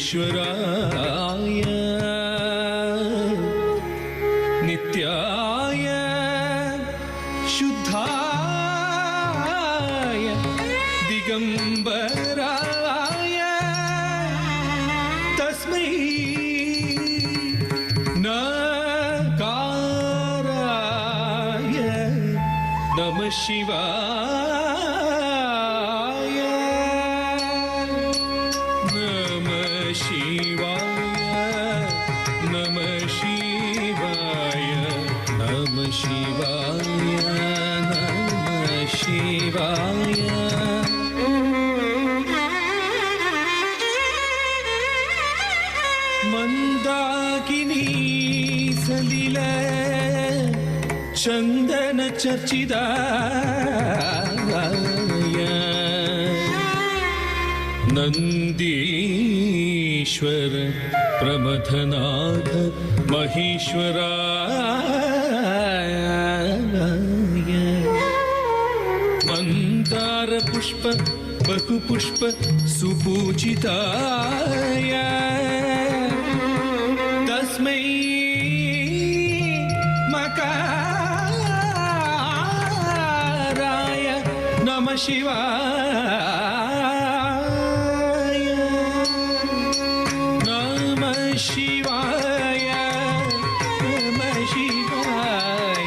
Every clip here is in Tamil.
महेश्वराय नित्याय शुद्धाय दिगंबराय तस्मै नकाराय नमः शिवाय नमः शिवाय नमः शिवाय नमः शिवाय मंदाकिनी सलिल चंदन चर्चिताय नंदीश्वर प्रमथनाथ महेश्वराय मंदार पुष्प बहुपुष्प सुपूजिताय तस्मै मकाराय नमः शिवाय नमः शिवाय नमः शिवाय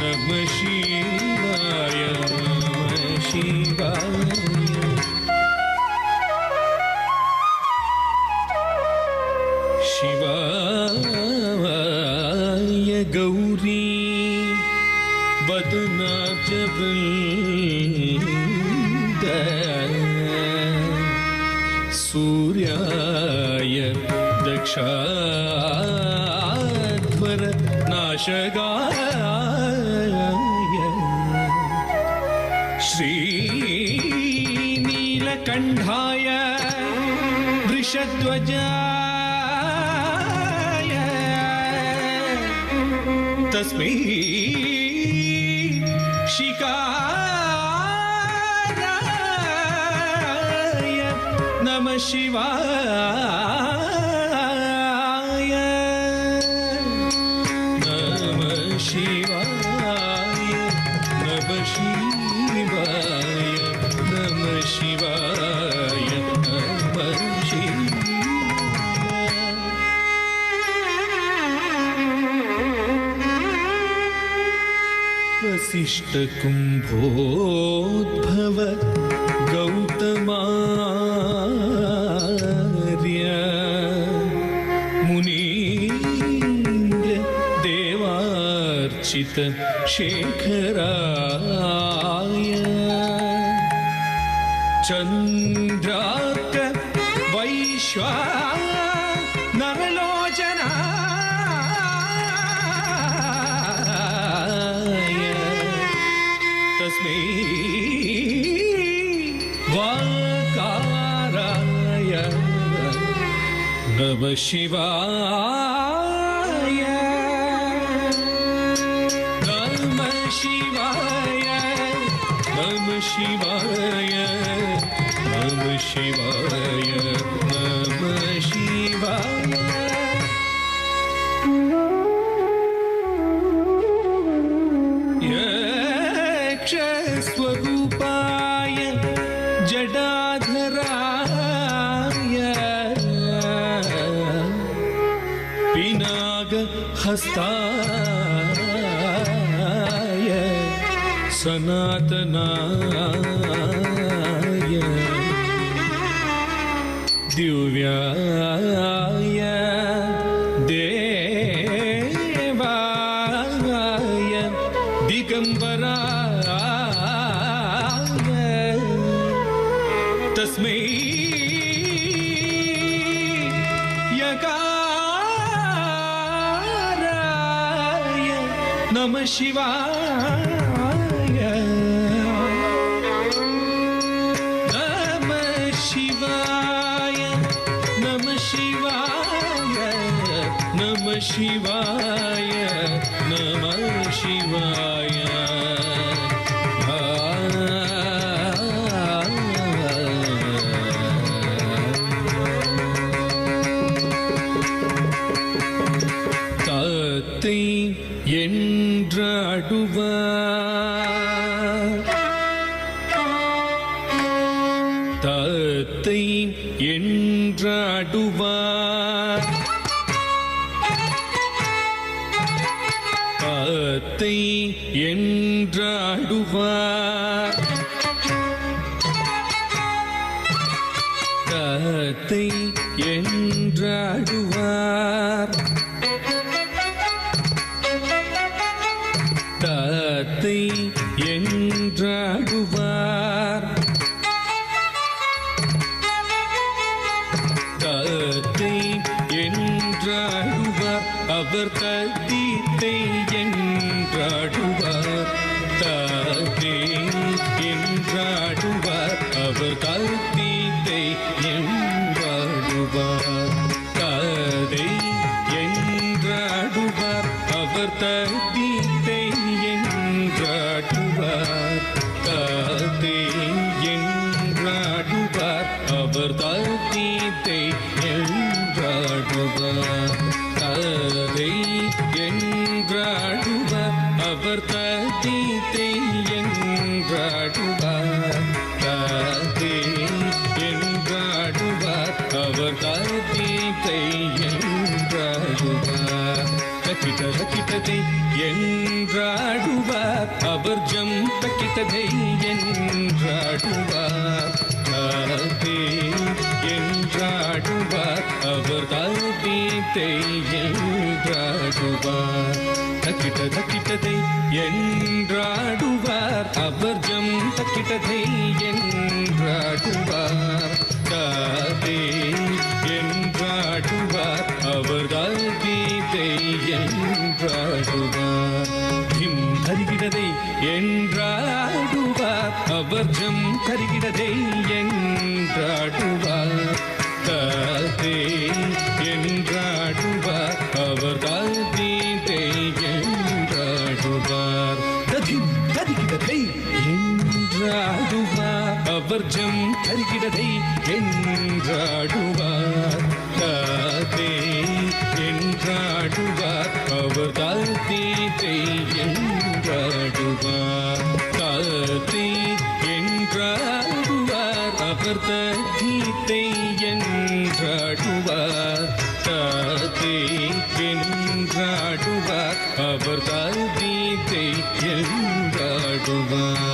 नमः शिवाय नमः शिवाय शिवाय गौरी वदनाब्जवृन्द सूर्याय दक्षाध्वर नाशगाय श्रीनीलकण्ठाय वृषध्वजाय तस्मै शिकाराय नमः शिवाय नमः शिवाय नमः शिवाय नमः शिवाय नमः वसिष्ठ कुंभोद्भव गौतमार्य मुनीन्द्र देवार्चित शेखराय चंद्रार्क वैश्वानरलोचना तस्मै वाकाराय नमः शिवाय नमः शिवाय नमः शिवाय नमः शिवाय नमः शिवाय स्वरूपाय जडाधराय पिनाक हस्ताय सनातनाय दिव्याय देवाय दिगंबराय तस्मै यकाराय नमः शिवाय नमः शिवाय नमः शिवाय नमः शिवाय नमः शिवाय தத்தை என்றாடுவார் தத்தை என்றாடுவார் தத்தை என்றாடுவார் தத்தை என்றாடுவார் தத்தை என்றாடுவார் அவர் தத்தித்தை என்றாடுவார் தத்தை என்றாடுவார் அவர் தத்தித்தை என்றாடுவார் கதை என்றாடுவார் அவர் தத்தித்தை என்றாடுவார் கதை என்றாடுவார் அவர் தத்தித்தை என்றாடுவார் கதை என்றாடுவார் அவர் தத்தித்தை என்றாடுவார் கதை என்றாடுவார் அவர் தத்தித்தை என்றாடுவார் தக்கிட்டதை என்றாடுவார் அவர் ஜம் தக்கிட்டதை என்றாடுவார் தத்தை என்றாடுவார் அவர் தத்தித்தை என்றாடுவார் தக்கிட்டதை என்றாடுவார் அவர் ஜம் தக்கிட்டதை என்றாடுவார் தத்தை என்றாடுவார் அவர் தத்தித்தை என்றாடுவார் ஜிம் தருகிறதை என்றாடுவார் அவர் ஜம் தருகிறதை என்றாடுவார் தத்தை என்றாடுவார் அவர் தத்தித்தை என்றாடுவார் ததிம் தருகிறதை என்றாடுவார் அவர் ஜம் தருகிறதை என்றாடுவார் தத்தை என்றாடுவார் அவர் தத்தித்தை என்றாடுவார் தத்தை என்றாடுவார் அவர் தத்தித்தை என்றாடுவார் தத்தை என்றாடுவார் அவர் தத்தித்தை என்றாடுவார்